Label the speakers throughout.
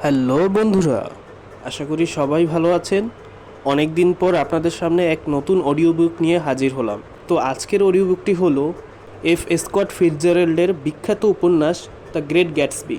Speaker 1: Hello বন্ধুরা, আশা করি সবাই ভালো আছেন। অনেক দিন পর আপনাদের সামনে এক নতুন অডিও বুক নিয়ে হাজির হলাম। তো আজকের অডিও বুকটি হলো এফ স্কট ফিটজেরাল্ডের বিখ্যাত উপন্যাস দ্য গ্রেট গ্যাটসবি।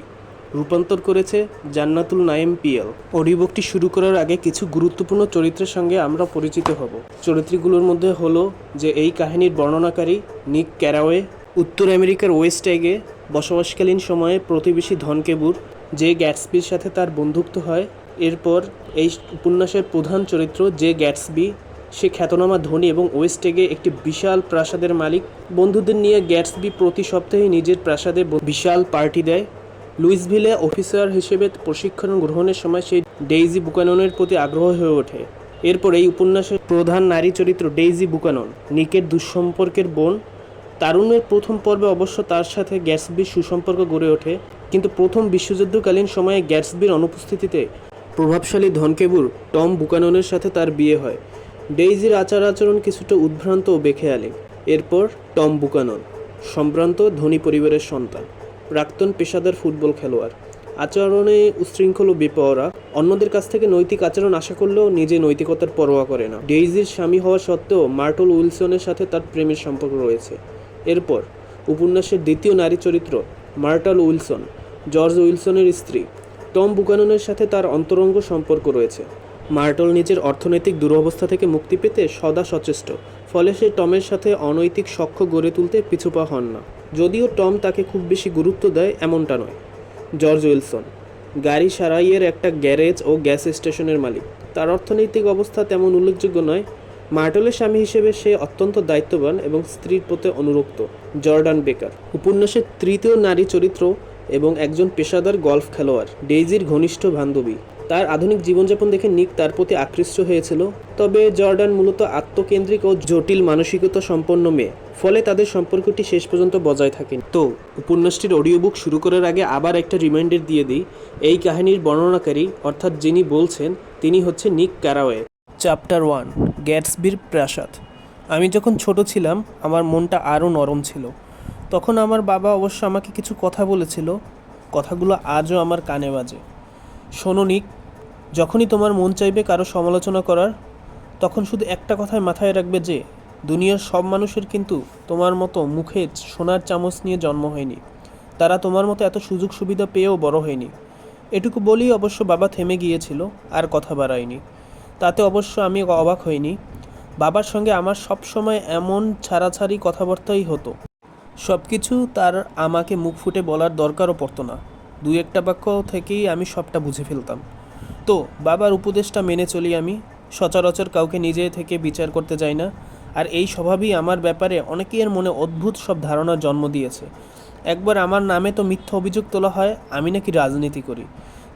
Speaker 1: রূপান্তর করেছে জান্নাতুল নাইম পিএল। অডিও বুকটি শুরু করার আগে কিছু গুরুত্বপূর্ণ চরিত্রের সঙ্গে আমরা পরিচিত হব। চরিত্রগুলোর মধ্যে হলো যে এই কাহিনীর বর্ণনাকারী নিক ক্যারাওয়ে, উত্তর আমেরিকার ওয়েস্ট এগে বসবাসকালীন সময়ে প্রতিবেশী ধনকেবুর, যে গ্যাটসবির সাথে তার বন্ধুত্ব হয়। এরপর এই উপন্যাসের প্রধান চরিত্র যে গ্যাটসবি, সে খ্যাতনামা ধনী এবং ওয়েস্ট এগে একটি বিশাল প্রাসাদের মালিক। বন্ধুদের নিয়ে গ্যাটসবি প্রতি সপ্তাহে নিজের প্রাসাদে বিশাল পার্টি দেয়। লুইসভিলে অফিসার হিসেবে প্রশিক্ষণ গ্রহণের সময় সেই ডেইজি বুকাননের প্রতি আগ্রহ হয়ে ওঠে। এরপর এই উপন্যাসের প্রধান নারী চরিত্র ডেইজি বুকানন, নিকের দুঃসম্পর্কের বোন। তারুণ্যের প্রথম পর্বে অবশ্য তার সাথে গ্যাটসবির সুসম্পর্ক গড়ে ওঠে, কিন্তু প্রথম বিশ্বযুদ্ধকালীন সময়ে গ্যাটসবির অনুপস্থিতিতে প্রভাবশালী ধনকেবুর টম বুকাননের সাথে তার বিয়ে হয়। ডেইজির আচার আচরণ কিছুটা উদ্ভ্রান্ত ও বেখেয়ালি। এরপর টম বুকানন সম্ভ্রান্ত ধনী পরিবারের সন্তান, প্রাক্তন পেশাদার ফুটবল খেলোয়াড়, আচরণে উচ্ছৃঙ্খল ও বেপরোয়া। অন্যদের কাছ থেকে নৈতিক আচরণ আশা করলেও নিজে নৈতিকতার পরোয়া করে না। ডেইজির স্বামী হওয়া সত্ত্বেও মার্টল উইলসনের সাথে তার প্রেমের সম্পর্ক রয়েছে। এরপর উপন্যাসের দ্বিতীয় নারী চরিত্র মার্টাল উইলসন, জর্জ উইলসনের স্ত্রী। টম বুকাননের সাথে তার অন্তরঙ্গ সম্পর্ক রয়েছে। মার্টল নিজের অর্থনৈতিক দুরবস্থা থেকে মুক্তি পেতে সদা সচেষ্ট, ফলে সে টমের সাথে অনৈতিক সখ্য গড়ে তুলতে পিছুপা হন না। যদিও টম তাকে খুব বেশি গুরুত্ব দেয় এমনটা নয়। জর্জ উইলসন গাড়ি সারাইয়ের একটা গ্যারেজ ও গ্যাস স্টেশনের মালিক। তার অর্থনৈতিক অবস্থা তেমন উল্লেখযোগ্য নয়। মার্টলের স্বামী হিসেবে সে অত্যন্ত দায়িত্ববান এবং স্ত্রীর প্রতি অনুরক্ত। জর্ডান বেকার উপন্যাসের তৃতীয় নারী চরিত্র এবং একজন পেশাদার গলফ খেলোয়াড়, ডেইজির ঘনিষ্ঠ বান্ধবী। তার আধুনিক জীবনযাপন দেখে নিক তার প্রতি আকৃষ্ট হয়েছিল, তবে জর্ডান মূলত আত্মকেন্দ্রিক ও জটিল মানসিকতা সম্পন্ন মেয়ে, ফলে তাদের সম্পর্কটি শেষ পর্যন্ত বজায় থাকে। তো উপন্যাসটির অডিও বুক শুরু করার আগে আবার একটা রিমাইন্ডার দিয়ে দিই, এই কাহিনীর বর্ণনাকারী অর্থাৎ যিনি বলছেন তিনি হচ্ছে নিক ক্যারাওয়ে। চ্যাপ্টার 1, গ্যাটসবির প্রাসাদ। আমি যখন ছোট ছিলাম আমার মনটা আরও নরম ছিল। তখন আমার বাবা অবশ্য আমাকে কিছু কথা বলেছিল, কথাগুলো আজও আমার কানে বাজে। শোনো নিক, যখনই তোমার মন চাইবে কারো সমালোচনা করার, তখন শুধু একটা কথাই মাথায় রাখবে যে দুনিয়ার সব মানুষের কিন্তু তোমার মতো মুখে সোনার চামচ নিয়ে জন্ম হয়নি। তারা তোমার মতো এত সুযোগ সুবিধা পেয়েও বড় হয়নি। এটুকু বলেই অবশ্য বাবা থেমে গিয়েছিল, আর কথা বাড়ায়নি। তাতে অবশ্য আমি অবাক হইনি। বাবার সঙ্গে আমার সব সময় এমন ছাড়াছাড়ি কথাবার্তাই হতো। সব কিছু তার আমাকে মুখ ফুটে বলার দরকারও পড়তো না। দুই একটা বাক্য থেকেই আমি সবটা বুঝে ফেলতাম। তো বাবার উপদেশটা মেনে চলি আমি। সচরাচর কাউকে নিজে থেকে বিচার করতে যাই না। আর এই স্বভাবই আমার ব্যাপারে অনেকের মনে অদ্ভুত সব ধারণার জন্ম দিয়েছে। একবার আমার নামে তো মিথ্যা অভিযোগ তোলা হয় আমি নাকি রাজনীতি করি।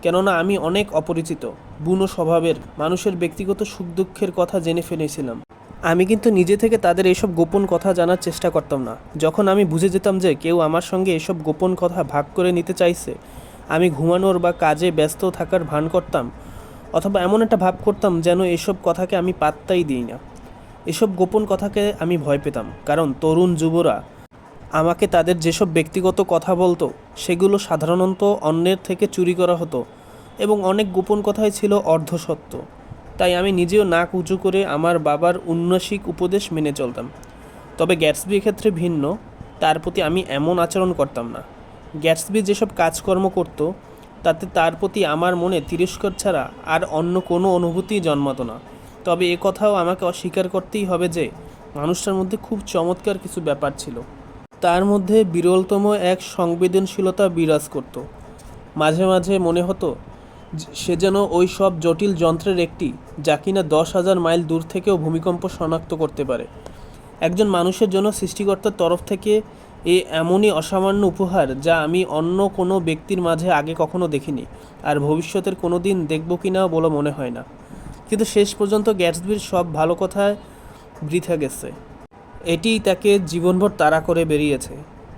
Speaker 1: কেননা আমি অনেক অপরিচিত, বুনো স্বভাবের মানুষের ব্যক্তিগত সুখ দুঃখের কথা জেনে ফেলেছিলাম। আমি কিন্তু নিজে থেকে তাদের এসব গোপন কথা জানার চেষ্টা করতাম না। যখন আমি বুঝে যেতাম যে কেউ আমার সঙ্গে এসব গোপন কথা ভাগ করে নিতে চাইছে, আমি ঘুমানোর বা কাজে ব্যস্ত থাকার ভান করতাম, অথবা এমন একটা ভাব করতাম যেন এসব কথাকে আমি পাত্তাই দিই না। এসব গোপন কথাকে আমি ভয় পেতাম, কারণ তরুণ যুবরা আমাকে তাদের যেসব ব্যক্তিগত কথা বলতো সেগুলো সাধারণত অন্যের থেকে চুরি করা হতো, এবং অনেক গোপন কথাই ছিল অর্ধসত্য। তাই আমি নিজেও নাক উঁচু করে আমার বাবার উন্নাসিক উপদেশ মেনে চলতাম। তবে গ্যাটসবির ক্ষেত্রে ভিন্ন, তার প্রতি আমি এমন আচরণ করতাম না। গ্যাটসবি যেসব কাজকর্ম করত তাতে তার প্রতি আমার মনে তিরস্কার ছাড়া আর অন্য কোনো অনুভূতি জন্মাতো না। তবে এ কথাও আমাকে অস্বীকার করতেই হবে যে মানুষটার মধ্যে খুব চমৎকার কিছু ব্যাপার ছিল। তার মধ্যে বিরলতম এক সংবেদনশীলতা বিরাজ করত। মাঝে মাঝে মনে হতো সে যেন ওই সব জটিল যন্ত্রের একটি, যা কিনা 10,000 মাইল দূর থেকেও ভূমিকম্প শনাক্ত করতে পারে। একজন মানুষের জন্য সৃষ্টিকর্তার তরফ থেকে এমনই অসামান্য উপহার যা আমি অন্য কোনো ব্যক্তির মাঝে আগে কখনো দেখিনি, আর ভবিষ্যতের কোনো দিন দেখব কি না বলে মনে হয় না। কিন্তু শেষ পর্যন্ত গ্যাটসবির সব ভালো কথায় বৃথা গেছে। এটিই তাকে জীবনভর তাড়া করে বেরিয়েছে।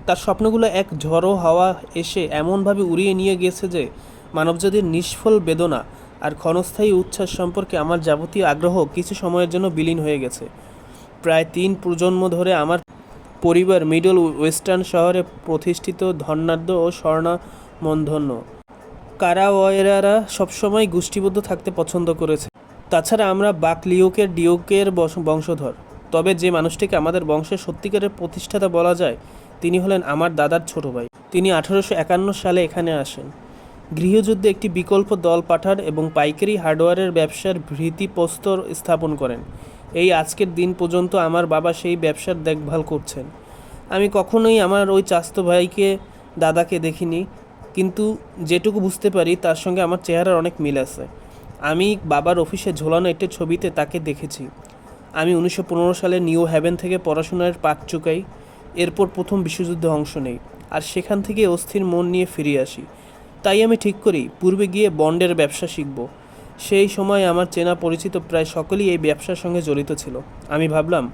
Speaker 1: তার স্বপ্নগুলো এক ঝড়ো হাওয়া এসে এমনভাবে উড়িয়ে নিয়ে গেছে যে মানবজাতির নিষ্ফল বেদনা আর ক্ষণস্থায়ী উচ্ছ্বাস সম্পর্কে আমার যাবতীয় আগ্রহ কিছু সময়ের জন্য বিলীন হয়ে গেছে। প্রায় 3 প্রজন্ম ধরে আমার পরিবার মিডল ওয়েস্টার্ন শহরে প্রতিষ্ঠিত ধনাঢ্য ও স্বর্ণামধন্য কারাওয়েরারা সবসময় গোষ্ঠীবদ্ধ থাকতে পছন্দ করেছে। তাছাড়া আমরা বাকলিওকের ডিওকের বংশধর। তবে যে মানুষটিকে আমাদের বংশের সত্যিকারের প্রতিষ্ঠাতা বলা যায় তিনি হলেন আমার দাদার ছোট ভাই। তিনি 1851 সালে এখানে আসেন। গৃহযুদ্ধে একটি বিকল্প দল পাঠান এবং পাইকারি হার্ডওয়্যারের ব্যবসার ভিত্তিপ্রস্তর স্থাপন করেন। এই আজকের দিন পর্যন্ত আমার বাবা সেই ব্যবসার দেখভাল করছেন। আমি কখনোই আমার ওই চাচাতো ভাইকে দাদাকে দেখিনি, কিন্তু যেটুকু বুঝতে পারি তার সঙ্গে আমার চেহারার অনেক মিল আছে। আমি বাবার অফিসে ঝোলানো একটি ছবিতে তাকে দেখেছি। আমি 1915 সালে নিউ হ্যাভেন থেকে পড়াশোনার পাঠ চুকাই, এরপর প্রথম বিশ্বযুদ্ধে অংশ নেই, আর সেখান থেকে অস্থির মন নিয়ে ফিরে আসি। তাই আমি ঠিক করি পূর্বে গিয়ে বন্ডের ব্যবসা শিখব। সেই সময় আমার চেনা পরিচিত প্রায় সকলেই এই ব্যবসার সঙ্গে জড়িত ছিল। আমি ভাবলাম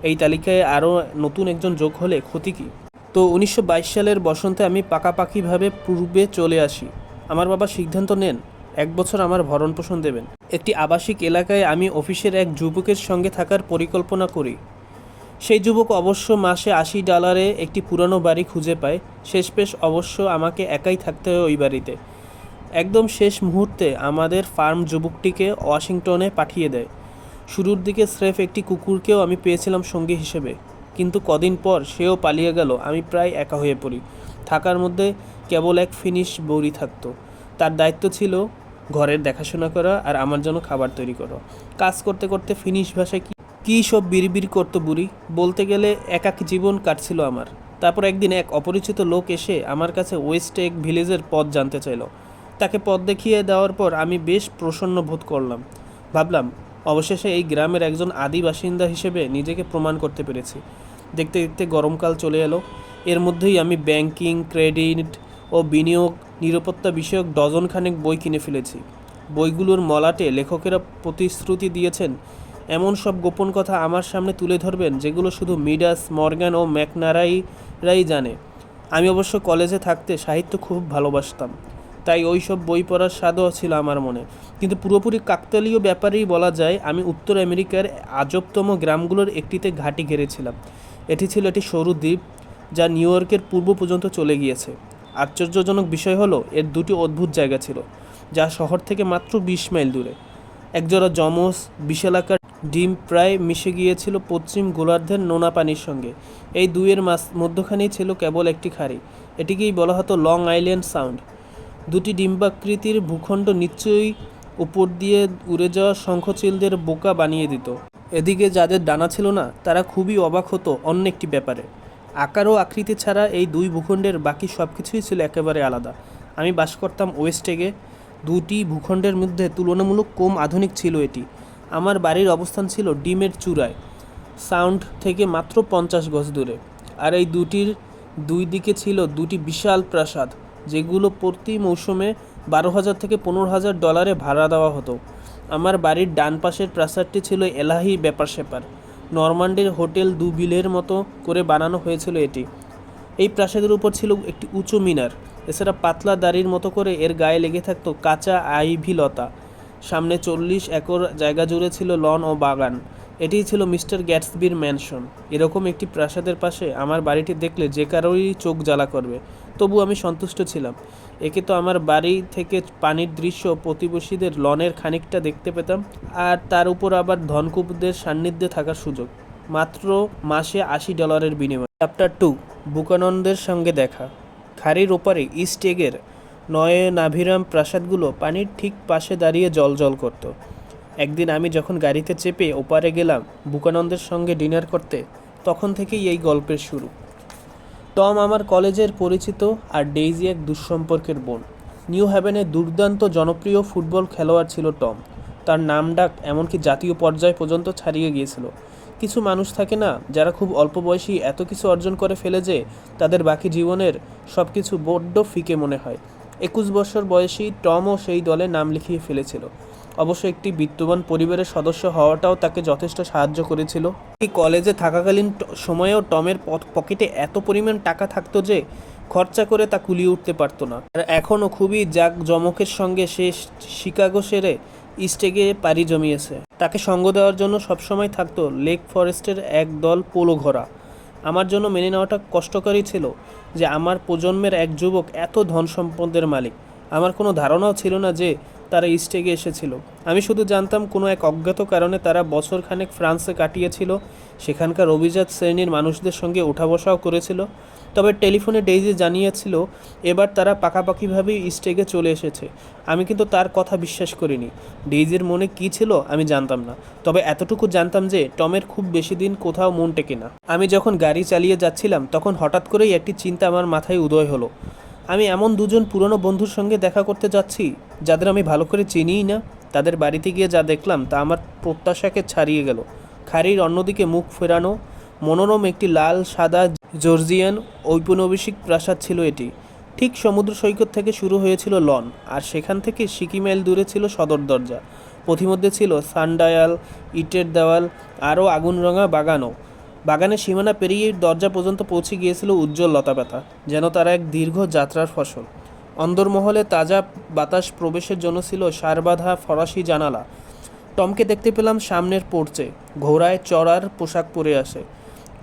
Speaker 1: এই তালিকায় আরও নতুন একজন যোগ হলে ক্ষতি কী। তো 1922 সালের বসন্তে আমি পাকাপাকিভাবে পূর্বে চলে আসি। আমার বাবা সিদ্ধান্ত নেন 1 বছর আমার ভরণ পোষণ দেবেন। একটি আবাসিক এলাকায় আমি অফিসের এক যুবকের সঙ্গে থাকার পরিকল্পনা করি। সেই যুবক অবশ্য মাসে $80 একটি পুরানো বাড়ি খুঁজে পায়। শেষপেশ অবশ্য আমাকে একাই থাকতে হয় ওই বাড়িতে। একদম শেষ মুহূর্তে আমাদের ফার্ম যুবকটিকে ওয়াশিংটনে পাঠিয়ে দেয়। শুরুর দিকে স্রেফ একটি কুকুরকেও আমি পেয়েছিলাম সঙ্গী হিসেবে, কিন্তু কদিন পর সেও পালিয়ে গেল। আমি প্রায় একা হয়ে পড়ি। থাকার মধ্যে কেবল এক ফিনিশ বৌরি থাকতো। তার দায়িত্ব ছিল ঘরের দেখাশোনা করা আর আমার জন্য খাবার তৈরি করা। কাজ করতে করতে ফিনিশ ভাষায় কী সব বিড়বিড় করতো বুড়ি। বলতে গেলে একাকী জীবন কাটছিল আমার। তারপর একদিন এক অপরিচিত লোক এসে আমার কাছে ওয়েস্ট এগ ভিলেজের পথ জানতে চাইল। তাকে পথ দেখিয়ে দেওয়ার পর আমি বেশ প্রসন্ন বোধ করলাম। ভাবলাম অবশেষে এই গ্রামের একজন আদি বাসিন্দা হিসেবে নিজেকে প্রমাণ করতে পেরেছি। দেখতে দেখতে গরমকাল চলে এলো। এর মধ্যেই আমি ব্যাংকিং, ক্রেডিট ও বিনিয়োগ, নিরাপত্তা বিষয়ক ডজনখানেক বই কিনে ফেলেছি। বইগুলোর মলাটে লেখকেরা প্রতিশ্রুতি দিয়েছেন এমন সব গোপন কথা আমার সামনে তুলে ধরবেন যেগুলো শুধু মিডাস, মর্গান ও ম্যাকনারাইরাই জানে। আমি অবশ্য কলেজে থাকতে সাহিত্য খুব ভালোবাসতাম, তাই ওই সব বই পড়ার স্বাদও ছিল আমার মনে। কিন্তু পুরোপুরি কাকতালীয় ব্যাপারেই বলা যায় আমি উত্তর আমেরিকার আজবতম গ্রামগুলোর একটিতে ঘাঁটি ঘেরেছিলাম। এটি ছিল একটি সরু দ্বীপ যা নিউ ইয়র্কের পূর্ব পর্যন্ত চলে গিয়েছে। আশ্চর্যজনক বিষয় হলো এর দুটি অদ্ভুত জায়গা ছিল যা শহর থেকে মাত্র 20 মাইল দূরে। একজোড়া যমজ বিশালাকার ডিম প্রায় মিশে গিয়েছিল পশ্চিম গোলার্ধের নোনা পানির সঙ্গে। এই দুইয়ের মধ্যখানেই ছিল কেবল একটি খাঁড়ি। এটিকেই বলা হতো লং আইল্যান্ড সাউন্ড। দুটি ডিম্বাকৃতির ভূখণ্ড নিশ্চয়ই উপর দিয়ে উড়ে যাওয়া শঙ্খচিলদের বোকা বানিয়ে দিত। এদিকে যাদের ডানা ছিল না তারা খুবই অবাক হতো অন্য একটি ব্যাপারে। আকার ও আকৃতি ছাড়া এই দুই ভূখণ্ডের বাকি সব কিছুই ছিল একেবারে আলাদা। আমি বাস করতাম ওয়েস্ট এগে। দুটি ভূখণ্ডের মধ্যে তুলনামূলক কম আধুনিক ছিল এটি। আমার বাড়ির অবস্থান ছিল ডিমের চূড়ায়, সাউন্ড থেকে মাত্র 50 গজ দূরে। আর এই দুটির দুই দিকে ছিল দুটি বিশাল প্রাসাদ, যেগুলো প্রতি মৌসুমে $12,000 থেকে $15,000 ভাড়া দেওয়া হতো। আমার বাড়ির ডান পাশের প্রাসাদটি ছিল এলাহি ব্যাপার স্যাপার। নরমান্ডির হোটেল দু বিলের মতো করে বানানো হয়েছিল এটি। এই প্রাসাদের উপর ছিল একটি উঁচু মিনার। এছাড়া পাতলা দাড়ির মতো করে এর গায়ে লেগে থাকতো কাঁচা আইভি লতা। সামনে 40 একর জায়গা জুড়ে ছিল লন ও বাগান। এটিই ছিল মিস্টার গ্যাটসবির ম্যানশন। এরকম একটি প্রাসাদের পাশে আমার বাড়িটি দেখলে যে কারোরই চোখ জ্বালা করবে, তবু আমি সন্তুষ্ট ছিলাম। একে তো আমার বাড়ি থেকে পানির দৃশ্য, প্রতিবেশীদের লনের খানিকটা দেখতে পেতাম, আর তার উপর আবার ধনকুবদের সান্নিধ্যে থাকার সুযোগ, মাত্র মাসে $80 বিনিময়ে। চ্যাপ্টার 2, বুকাননদের সঙ্গে দেখা। খাড়ির ওপারে ইস্ট এগের নয়নাভিরাম প্রাসাদগুলো পানির ঠিক পাশে দাঁড়িয়ে জ্বলজ্বল করত। একদিন আমি যখন গাড়িতে চেপে ওপারে গেলাম বুকাননদের সঙ্গে ডিনার করতে, তখন থেকেই এই গল্পের শুরু। টম আমার কলেজের পরিচিত, আর ডেইজি এক দুঃসম্পর্কের বোন। নিউ হ্যাভেনে দুর্দান্ত জনপ্রিয় ফুটবল খেলোয়াড় ছিল টম। তার নামডাক এমনকি জাতীয় পর্যায় পর্যন্ত ছাড়িয়ে গিয়েছিল। কিছু মানুষ থাকে না যারা খুব অল্প বয়সেই এত কিছু অর্জন করে ফেলে যে তাদের বাকি জীবনের সব কিছু বড্ড ফিকে মনে হয়। 21 বছর বয়সী টমও সেই দলে নাম লিখিয়ে ফেলেছিল। অবশ্য একটি বিত্তবান পরিবারের সদস্য হওয়াটাও তাকে যথেষ্ট সাহায্য করেছিল। এই কলেজে থাকাকালীন সময়েও টমের পকেটে এত পরিমাণ টাকা থাকতো যে খরচা করে তা কুলিয়ে উঠতে পারতো না। আর এখনও খুবই জাঁকজমকের সঙ্গে সে শিকাগো সেরে ইস্ট এগে পাড়ি জমিয়েছে। তাকে সঙ্গ দেওয়ার জন্য সবসময় থাকতো লেক ফরেস্টের এক দল পোলো ঘোড়া। আমার জন্য মেনে নেওয়াটা কষ্টকরই ছিল যে আমার প্রজন্মের এক যুবক এত ধন সম্পদের মালিক। আমার কোনো ধারণাও ছিল না যে তারা ইস্টেগে এসেছিল। আমি শুধু জানতাম কোনো এক অজ্ঞাত কারণে তারা বছরখানেক ফ্রান্সে কাটিয়েছিল, সেখানকার অভিজাত শ্রেণীর মানুষদের সঙ্গে ওঠা বসাও করেছিল। তবে টেলিফোনে ডেইজি জানিয়েছিল এবার তারা পাকাপাকিভাবেই ইস্টেগে চলে এসেছে। আমি কিন্তু তার কথা বিশ্বাস করিনি। ডেইজির মনে কী ছিল আমি জানতাম না, তবে এতটুকু জানতাম যে টমের খুব বেশি দিন কোথাও মন টেকে না। আমি যখন গাড়ি চালিয়ে যাচ্ছিলাম তখন হঠাৎ করেই একটি চিন্তা আমার মাথায় উদয় হলো। আমি এমন দুজন পুরনো বন্ধুর সঙ্গে দেখা করতে যাচ্ছি যাদের আমি ভালো করে চিনিই না। তাদের বাড়িতে গিয়ে যা দেখলাম তা আমার প্রত্যাশাকে ছাড়িয়ে গেল। খাড়ির অন্যদিকে মুখ ফেরানো মনোরম একটি লাল সাদা জর্জিয়ান ঔপনিবেশিক প্রাসাদ ছিল এটি। ঠিক সমুদ্র সৈকত থেকে শুরু হয়েছিল লন, আর সেখান থেকে সিকিমাইল দূরে ছিল সদর দরজা। পথিমধ্যে ছিল সানডায়াল, ইটের দেওয়াল, আরও আগুনরঙা বাগানও। বাগানের সীমানা পেরিয়ে দরজা পর্যন্ত পৌঁছে গিয়েছিল উজ্জ্বল লতাপাতা, যেন তারা এক দীর্ঘ যাত্রার ফসল। অন্দরমহলে তাজা বাতাস প্রবেশের জন্য ছিল সারবাঁধা ফরাসি জানালা। টমকে দেখতে পেলাম সামনের পোর্চে ঘোড়ায় চড়ার পোশাক পরে আসে।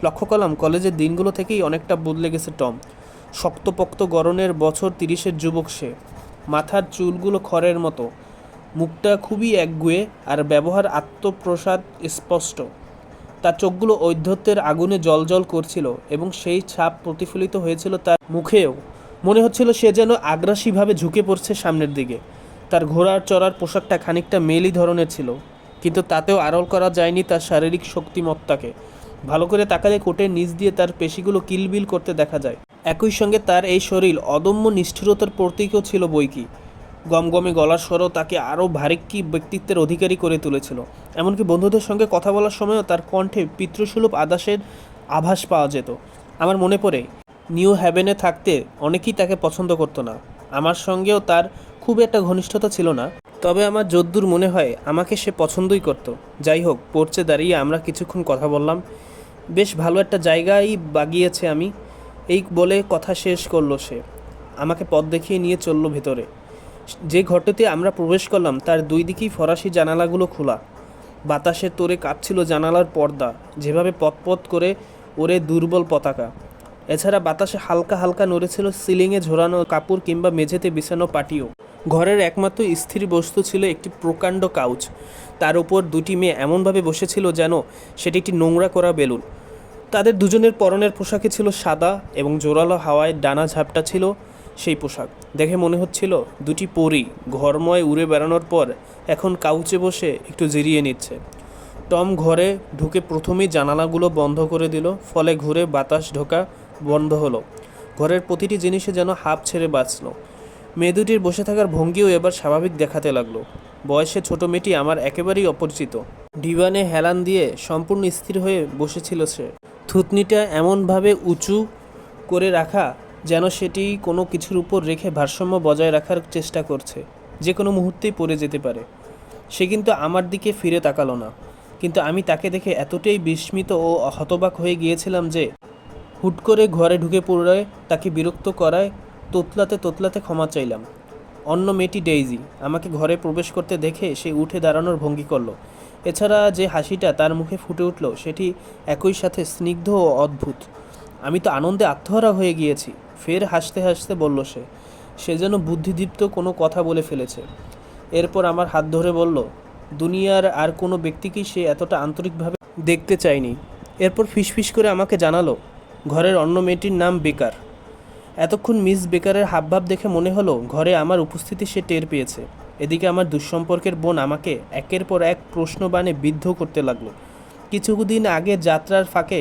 Speaker 1: লক্ষ্য করলাম কলেজের দিনগুলো থেকেই অনেকটা বদলে গেছে টম। শক্তপোক্ত গড়নের বছর 30-এর যুবক সে। মাথার চুলগুলো খড়ের মতো, মুখটা খুবই একগুঁয়ে, আর ব্যবহার আত্মপ্রসাদ স্পষ্ট। তার চোখগুলো ঔদ্ধত্যের আগুনে জ্বলজ্বল করছিল এবং সেই ছাপ প্রতিফলিত হয়েছিল তার মুখেও। মনে হচ্ছিল সে যেন আগ্রাসীভাবে ঝুঁকে পড়ছে সামনের দিকে। তার ঘোড়ার চড়ার পোশাকটা খানিকটা মেলি ধরনের ছিল, কিন্তু তাতেও আড়ল করা যায়নি তার শারীরিক শক্তিমত্তাকে। ভালো করে তাকালে কোটের নিচ দিয়ে তার পেশিগুলো কিলবিল করতে দেখা যায়। একই সঙ্গে তার এই শরীর অদম্য নিষ্ঠুরতার প্রতীকও ছিল বৈকি। গমগমে গলার স্বরও তাকে আরও ভারিক্কি ব্যক্তিত্বের অধিকারী করে তুলেছিল। এমনকি বন্ধুদের সঙ্গে কথা বলার সময়ও তার কণ্ঠে পিতৃসুলভ আদাসের আভাস পাওয়া যেত। আমার মনে পড়ে নিউ হ্যাভেনে থাকতে অনেকেই তাকে পছন্দ করতো না। আমার সঙ্গেও তার খুব একটা ঘনিষ্ঠতা ছিল না, তবে আমার যদ্দূর মনে হয় আমাকে সে পছন্দই করত। যাই হোক, পোর্চে দাঁড়িয়ে আমরা কিছুক্ষণ কথা বললাম। বেশ ভালো একটা জায়গায় বাগিয়েছে আমি, এই বলে কথা শেষ করলো সে। আমাকে পথ দেখিয়ে নিয়ে চলল ভেতরে। যে ঘরটিতে আমরা প্রবেশ করলাম তার দুই দিকেই ফরাসি জানালাগুলো খোলা। বাতাসের তোড়ে কাঁপছিল জানালার পর্দা, যেভাবে পতপত করে ওরে দুর্বল পতাকা। এছাড়া বাতাসে হালকা হালকা নড়েছিল সিলিংয়ে ঝোলানো কাপড় কিংবা মেঝেতে বিছানো পাটিও। ঘরের একমাত্র স্থির বস্তু ছিল একটি প্রকাণ্ড কাউচ। তার উপর দুটি মেয়ে এমনভাবে বসেছিল যেন সেটি একটি নোংরা করা বেলুন। তাদের দুজনের পরনের পোশাকে ছিল সাদা এবং জোরালো হাওয়ায় ডানা ঝাপটা ছিল সেই পোশাক। দেখে মনে হচ্ছিল দুটি পরী ঘরময় উড়ে বেড়ানোর পর এখন কাউচে বসে একটু জিরিয়ে নিচ্ছে। টম ঘরে ঢুকে প্রথমেই জানালাগুলো বন্ধ করে দিল, ফলে ঘুরে বাতাস ঢোকা বন্ধ হলো। ঘরের প্রতিটি জিনিসে যেন হাঁপ ছেড়ে বাঁচল। মেয়ে দুটির বসে থাকার ভঙ্গিও এবার স্বাভাবিক দেখাতে লাগলো। বয়সে ছোট মেয়েটি আমার একেবারেই অপরিচিত। ডিভানে হেলান দিয়ে সম্পূর্ণ স্থির হয়ে বসেছিল সে। থুতনিটা এমনভাবে উঁচু করে রাখা যেন সেটি কোনো কিছুর উপর রেখে ভারসাম্য বজায় রাখার চেষ্টা করছে, যে কোনো মুহূর্তেই পড়ে যেতে পারে। সে কিন্তু আমার দিকে ফিরে তাকালো না, কিন্তু আমি তাকে দেখে এতটাই বিস্মিত ও হতবাক হয়ে গিয়েছিলাম যে হুট করে ঘরে ঢুকে পড়ে তাকে বিরক্ত করায় তোতলাতে তোতলাতে ক্ষমা চাইলাম। অন্য মেয়েটি ডেইজি আমাকে ঘরে প্রবেশ করতে দেখে সে উঠে দাঁড়ানোর ভঙ্গি করলো। এছাড়া যে হাসিটা তার মুখে ফুটে উঠল সেটি একই সাথে স্নিগ্ধ ও অদ্ভুত। আমি তো আনন্দে আত্মহারা হয়ে গিয়েছি। ফের হাসতে হাসতে বলল সে যেন বুদ্ধিদীপ্ত কোনো কথা বলে ফেলেছে। এরপর আমার হাত ধরে বলল, দুনিয়ার আর কোনো ব্যক্তিকেই সে এতটা আন্তরিকভাবে দেখতে চায়নি। এরপর ফিসফিস করে আমাকে জানালো ঘরের অন্য মেয়েটির নাম বেকার। এতক্ষণ মিস বেকারের হাবভাব দেখে মনে হলো ঘরে আমার উপস্থিতি সে টের পেয়েছে। এদিকে আমার দুঃসম্পর্কের বোন আমাকে একের পর এক প্রশ্নবাণে বিদ্ধ করতে লাগলো। কিছুদিন আগে যাত্রার ফাঁকে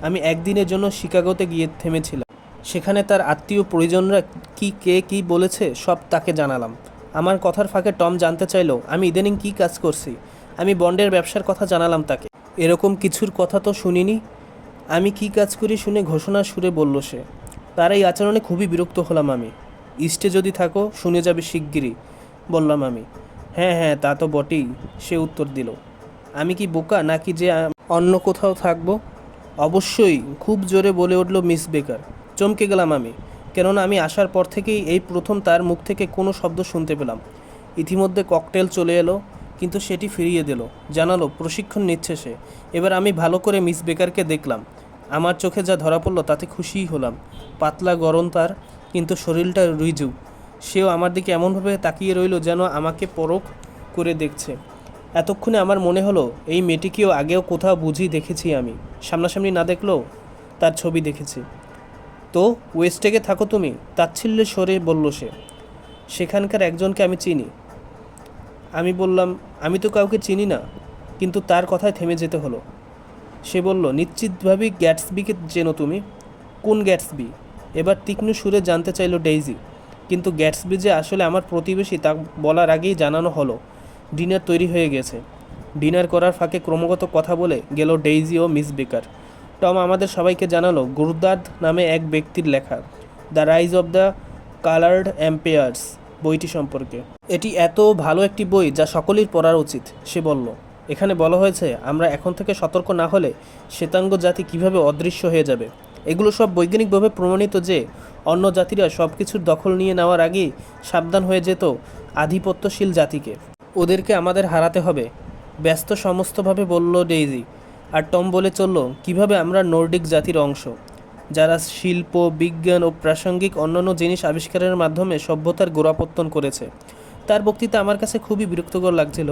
Speaker 1: আমি একদিনের জন্য শিকাগোতে গিয়ে থেমেছিলাম। সেখানে তার আত্মীয় পরিজনরা কে কি বলেছে সব তাকে জানালাম। আমার কথার ফাঁকে টম জানতে চাইলো আমি ইদানিং কী কাজ করছি। আমি বন্ডের ব্যবসার কথা জানালাম তাকে। এরকম কিছুর কথা তো শুনিনি। আমি কী কাজ করি শুনে ঘোষণার সুরে বলল সে। তার এই আচরণে খুবই বিরক্ত হলাম আমি। ইস্টে যদি থাকো শুনে যাবে শিগগিরই, বললাম আমি। হ্যাঁ হ্যাঁ, তা তো বটেই, সে উত্তর দিল। আমি কি বোকা নাকি যে অন্য কোথাও থাকবো? অবশ্যই, খুব জোরে বলে উঠল মিস বেকার। চমকে গেলাম আমি, কেননা আমি আসার পর থেকেই এই প্রথম তার মুখ থেকে কোনো শব্দ শুনতে পেলাম। ইতিমধ্যে ককটেল চলে এলো, কিন্তু সেটি ফিরিয়ে দিল, জানালো প্রশিক্ষণ নিচ্ছে সে। এবার আমি ভালো করে মিস বেকারকে দেখলাম। আমার চোখে যা ধরা পড়ল তাতে খুশিই হলাম। পাতলা গড়ন তার, কিন্তু শরীরটা রিজু। সেও আমার দিকে এমনভাবে তাকিয়ে রইল যেন আমাকে পরখ করে দেখছে। এতক্ষণে আমার মনে হলো এই মেয়েটিকেও আগেও কোথাও বুঝি দেখেছি আমি, সামনাসামনি না দেখলেও তার ছবি দেখেছি। তো ওয়েস্টেগে থাকো তুমি? তাচ্ছিল্যের স্বরে বলল সে। সেখানকার একজনকে আমি চিনি। আমি বললাম, আমি তো কাউকে চিনি না। কিন্তু তার কথায় থেমে যেতে হলো। সে বলল, নিশ্চিতভাবেই গ্যাটসবিকে চেনো তুমি? কোন গ্যাটসবি? এবার তীক্ষ্ণ সুরে জানতে চাইল ডেইজি। কিন্তু গ্যাটসবি যে আসলে আমার প্রতিবেশী তা বলার আগেই জানানো হলো ডিনার তৈরি হয়ে গেছে। ডিনার করার ফাঁকে ক্রমাগত কথা বলে গেল ডেইজি ও মিস বেকার। টম আমাদের সবাইকে জানালো গুরদাদ নামে এক ব্যক্তির লেখা the rise of the coloured empires বইটি সম্পর্কে। এটি এত ভালো একটি বই যা সকলেই পড়া উচিত, সে বলল। এখানে বলা হয়েছে আমরা এখন থেকে সতর্ক না হলে শ্বেতাঙ্গ জাতি কিভাবে অদৃশ্য হয়ে যাবে। এগুলো সব বৈজ্ঞানিকভাবে প্রমাণিত যে অন্য জাতিরা সব কিছুর দখল নিয়ে নেওয়ার আগেই সাবধান হয়ে যেত আধিপত্যশীল জাতিকে। ওদেরকে আমাদের হারাতে হবে, ব্যস্ত সমস্তভাবে বলল ডেইজি। আর টম বলে চলল কিভাবে আমরা নর্ডিক জাতির অংশ, যারা শিল্প, বিজ্ঞান ও প্রাসঙ্গিক অন্যান্য জিনিস আবিষ্কারের মাধ্যমে সভ্যতার গোড়াপত্তন করেছে। তার বক্তৃতা আমার কাছে খুবই বিরক্তকর লাগছিল।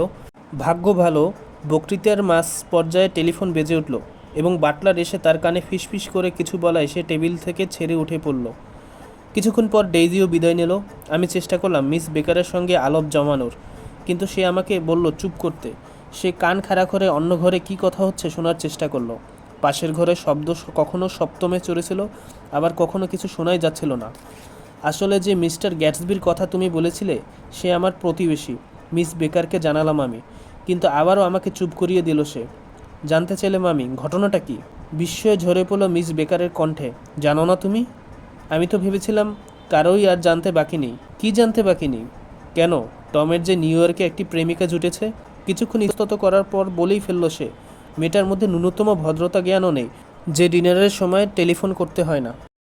Speaker 1: ভাগ্য ভালো, বক্তৃতার মাঝ পর্যায়ে টেলিফোন বেজে উঠল এবং বাটলার এসে তার কানে ফিসফিস করে কিছু বলায় সে টেবিল থেকে ছেড়ে উঠে পড়ল। কিছুক্ষণ পর ডেইজিও বিদায় নিল। আমি চেষ্টা করলাম মিস বেকারের সঙ্গে আলাপ জমানোর, কিন্তু সে আমাকে বলল চুপ করতে। সে কান খাড়া করে অন্য ঘরে কী কথা হচ্ছে শোনার চেষ্টা করলো। পাশের ঘরে শব্দ কখনো সপ্তমে চড়েছিল, আবার কখনো কিছু শোনাই যাচ্ছিল না। আসলে যে মিস্টার গ্যাটসবির কথা তুমি বলেছিলে সে আমার প্রতিবেশী, মিস বেকারকে জানালাম আমি। কিন্তু আবারও আমাকে চুপ করিয়ে দিল সে। জানতে চাইলাম আমি, ঘটনাটা কি? বিস্ময়ে ঝরে পড়ল মিস বেকারের কণ্ঠে। জানো না তুমি? আমি তো ভেবেছিলাম কারোই আর জানতে বাকি নেই। কী জানতে বাকি নেই? কেন, টমের যে নিউ ইয়র্কে একটি প্রেমিকা জুটেছে? কিছুক্ষণ ইস্তত করার পর বলেই ফেলল সে, মেয়েটার মধ্যে ন্যূনতম ভদ্রতা জ্ঞানও নেই যে ডিনারের সময় টেলিফোন করতে হয় না।